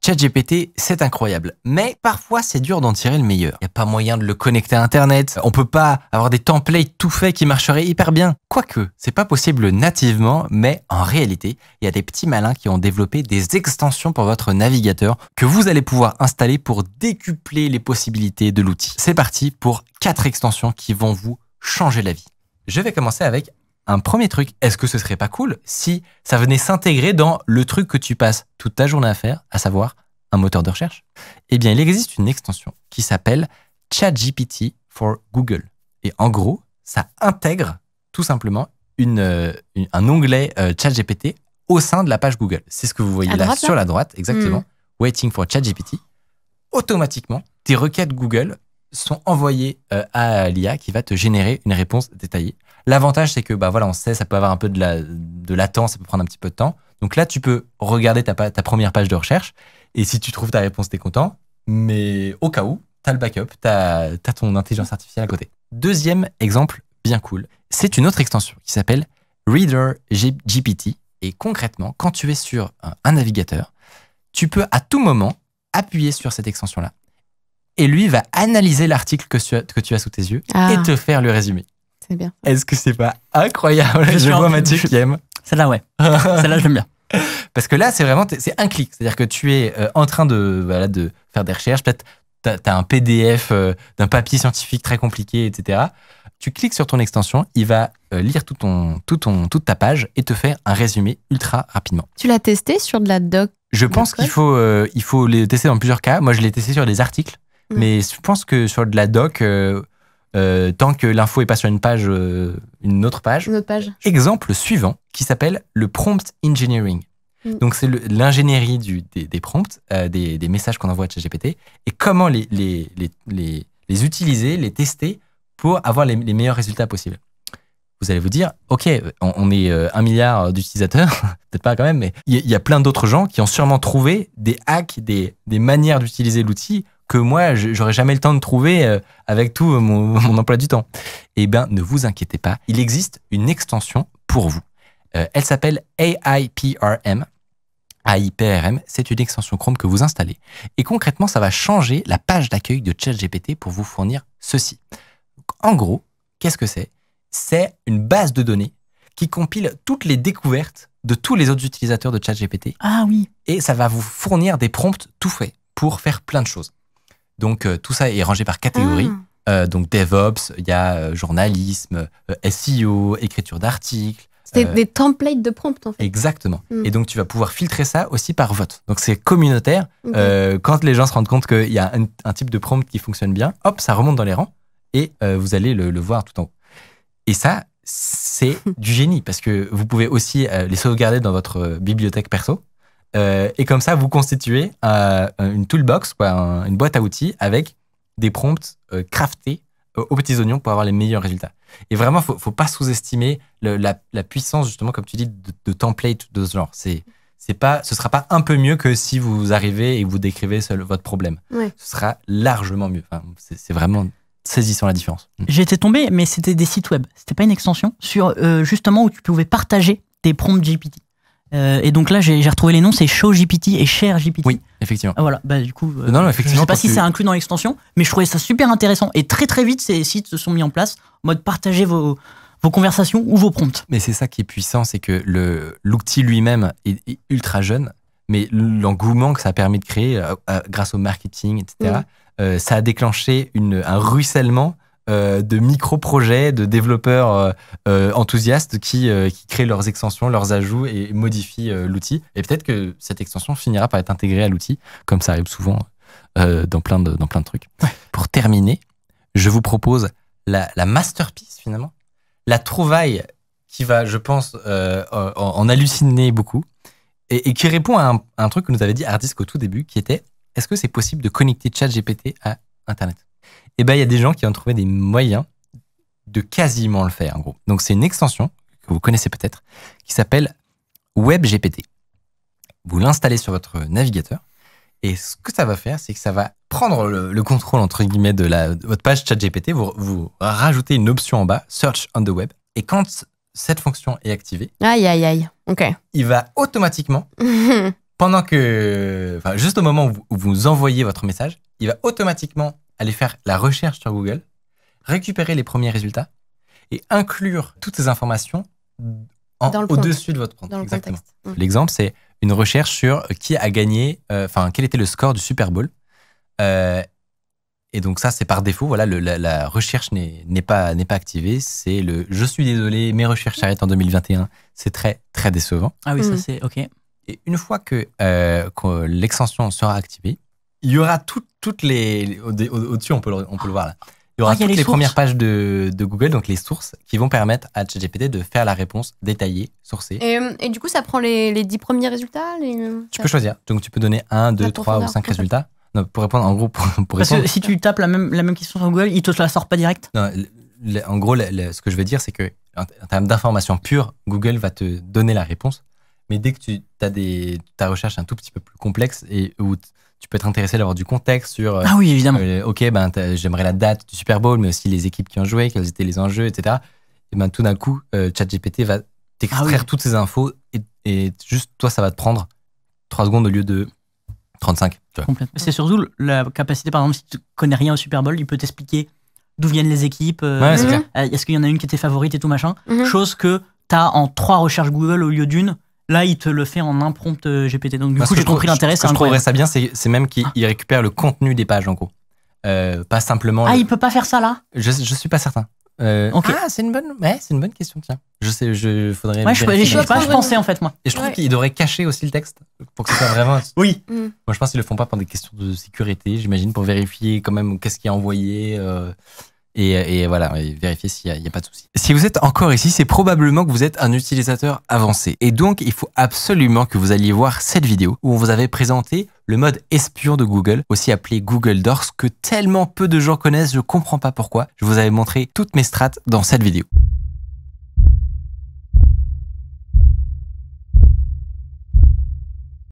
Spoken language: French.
ChatGPT, c'est incroyable. Mais parfois, c'est dur d'en tirer le meilleur. Il n'y a pas moyen de le connecter à Internet. On peut pas avoir des templates tout faits qui marcheraient hyper bien. Quoique, c'est pas possible nativement, mais en réalité, il y a des petits malins qui ont développé des extensions pour votre navigateur que vous allez pouvoir installer pour décupler les possibilités de l'outil. C'est parti pour 4 extensions qui vont vous changer la vie. Je vais commencer avec un premier truc. Est-ce que ce serait pas cool si ça venait s'intégrer dans le truc que tu passes toute ta journée à faire, à savoir un moteur de recherche? Eh bien, il existe une extension qui s'appelle ChatGPT for Google. Et en gros, ça intègre tout simplement un onglet ChatGPT au sein de la page Google. C'est ce que vous voyez là sur la droite, exactement. Waiting for ChatGPT. Automatiquement, tes requêtes Google sont envoyées à l'IA qui va te générer une réponse détaillée. L'avantage, c'est que on sait, ça peut avoir un peu de latence, ça peut prendre un petit peu de temps. Donc là, tu peux regarder ta première page de recherche et si tu trouves ta réponse, t'es content. Mais au cas où, t'as le backup, t'as ton intelligence artificielle à côté. Deuxième exemple bien cool, c'est une autre extension qui s'appelle Reader GPT. Et concrètement, quand tu es sur un navigateur, tu peux à tout moment appuyer sur cette extension-là. Et lui va analyser l'article que tu as sous tes yeux et te faire le résumé. C'est bien. Est-ce que c'est pas incroyable? Je vois Mathieu qui aime. Celle-là, ouais. Celle-là, je l'aime bien. Parce que là, c'est vraiment c'est un clic. C'est-à-dire que tu es en train de faire des recherches. Peut-être tu as un PDF d'un papier scientifique très compliqué, etc. Tu cliques sur ton extension, il va lire toute ta page et te faire un résumé ultra rapidement. Tu l'as testé sur de la doc? Je pense qu'il faut les tester dans plusieurs cas. Moi, je l'ai testé sur des articles. Mais je pense que sur de la doc, tant que l'info n'est pas sur une page, une autre page. Exemple suivant, qui s'appelle le prompt engineering. Donc, c'est l'ingénierie des prompts, des messages qu'on envoie à ChatGPT, et comment les utiliser, les tester pour avoir les meilleurs résultats possibles. Vous allez vous dire, OK, on est 1 milliard d'utilisateurs, peut-être pas quand même, mais il y a plein d'autres gens qui ont sûrement trouvé des hacks, des manières d'utiliser l'outil que moi, j'aurais jamais le temps de trouver avec tout mon emploi du temps. Eh bien, ne vous inquiétez pas, il existe une extension pour vous. Elle s'appelle AIPRM. AIPRM, c'est une extension Chrome que vous installez. Et concrètement, ça va changer la page d'accueil de ChatGPT pour vous fournir ceci. En gros, qu'est-ce que c'est? C'est une base de données qui compile toutes les découvertes de tous les autres utilisateurs de ChatGPT. Ah oui. Et ça va vous fournir des prompts tout faits pour faire plein de choses. Donc, tout ça est rangé par catégorie. Donc, DevOps, il y a journalisme, SEO, écriture d'articles. C'est des templates de prompts, en fait. Exactement. Et donc, tu vas pouvoir filtrer ça aussi par vote. Donc, c'est communautaire. Quand les gens se rendent compte qu'il y a un type de prompt qui fonctionne bien, hop, ça remonte dans les rangs et vous allez le voir tout en haut. Et ça, c'est du génie parce que vous pouvez aussi les sauvegarder dans votre bibliothèque perso. Et comme ça, vous constituez une toolbox, une boîte à outils avec des prompts craftés aux petits oignons pour avoir les meilleurs résultats. Et vraiment, faut pas sous-estimer la puissance, justement, comme tu dis, de template de ce genre. Ce sera pas un peu mieux que si vous arrivez et vous décrivez votre problème. Ouais. Ce sera largement mieux. Enfin, c'est vraiment saisissant la différence. J'ai été tombé, mais c'était des sites web. C'était pas une extension sur justement où tu pouvais partager tes prompts GPT. Et donc là, j'ai retrouvé les noms, c'est ShowGPT et ShareGPT. Oui, effectivement. Ah, voilà, du coup, non, effectivement, je sais pas si c'est inclus dans l'extension, mais je trouvais ça super intéressant. Et très très vite, ces sites se sont mis en place, en mode partager vos conversations ou vos prompts. Mais c'est ça qui est puissant, c'est que l'outil lui-même est ultra jeune, mais l'engouement que ça a permis de créer grâce au marketing, etc., ça a déclenché un ruissellement de micro-projets, de développeurs enthousiastes qui créent leurs extensions, leurs ajouts et modifient l'outil. Et peut-être que cette extension finira par être intégrée à l'outil, comme ça arrive souvent dans plein de trucs. Ouais. Pour terminer, je vous propose la masterpiece, finalement. La trouvaille qui va, je pense, en halluciner beaucoup et qui répond à un truc que nous avait dit Hardisk au tout début, qui était: est-ce que c'est possible de connecter ChatGPT à Internet? Eh bien, il y a des gens qui ont trouvé des moyens de quasiment le faire, en gros. Donc, c'est une extension que vous connaissez peut-être, qui s'appelle WebGPT. Vous l'installez sur votre navigateur, et ce que ça va faire, c'est que ça va prendre le contrôle, entre guillemets, de votre page ChatGPT. Vous rajoutez une option en bas, Search on the Web, et quand cette fonction est activée, aïe, ok, il va automatiquement pendant que, enfin, juste au moment où vous envoyez votre message, il va automatiquement aller faire la recherche sur Google, récupérer les premiers résultats et inclure toutes ces informations au-dessus de votre prompt. Dans le Exactement. contexte. L'exemple, c'est une recherche sur qui a gagné, quel était le score du Super Bowl. Et donc ça, c'est par défaut. Voilà, la recherche n'est pas activée. C'est le « je suis désolé, mes recherches s'arrêtent en 2021 ». C'est très, très décevant. Ah oui, ça c'est OK. Et une fois que l'extension sera activée, il y aura toutes les... Au-dessus, on peut le voir là. Il y aura toutes les premières pages de Google, donc les sources, qui vont permettre à ChatGPT de faire la réponse détaillée, sourcée. Et du coup, ça prend les 10 premiers résultats Tu peux choisir. Donc tu peux donner 1, 2, 3 ou 5 résultats. Non, pour répondre, en gros, pour Parce répondre... que si tu tapes la même question sur Google, il te la sort pas direct. Non, en gros, ce que je veux dire, c'est que en termes d'informations pures, Google va te donner la réponse. Mais dès que ta recherche est un tout petit peu plus complexe et où tu peux être intéressé d'avoir du contexte sur... Ah oui, évidemment. Ok, j'aimerais la date du Super Bowl, mais aussi les équipes qui ont joué, quels étaient les enjeux, etc. Et tout d'un coup, ChatGPT va t'extraire toutes ces infos et juste toi, ça va te prendre 3 secondes au lieu de 35. C'est surtout la capacité, par exemple, si tu connais rien au Super Bowl, il peut t'expliquer d'où viennent les équipes, c'est clair. Est-ce qu'il y en a une qui était favorite et tout machin. Chose que tu as en 3 recherches Google au lieu d'une. Là, il te le fait en un prompt GPT. Donc, du coup, j'ai compris l'intérêt. Ce que je trouverais ça bien, c'est même qu'il récupère le contenu des pages, en gros. Pas simplement... il peut pas faire ça, là? Je suis pas certain. Okay. Ah, c'est une bonne question, tiens. Faudrait... Ouais, je pensais, en fait, moi. Et je trouve qu'il devrait cacher aussi le texte pour que ce soit vraiment... Oui. Moi, je pense qu'ils le font pas pour des questions de sécurité, j'imagine, pour vérifier quand même qu'est-ce qui est envoyé... Et voilà, et vérifier s'il n'y a pas de souci. Si vous êtes encore ici, c'est probablement que vous êtes un utilisateur avancé. Et donc, il faut absolument que vous alliez voir cette vidéo où on vous avait présenté le mode espion de Google, aussi appelé Google Docs, que tellement peu de gens connaissent, je comprends pas pourquoi. Je vous avais montré toutes mes strats dans cette vidéo.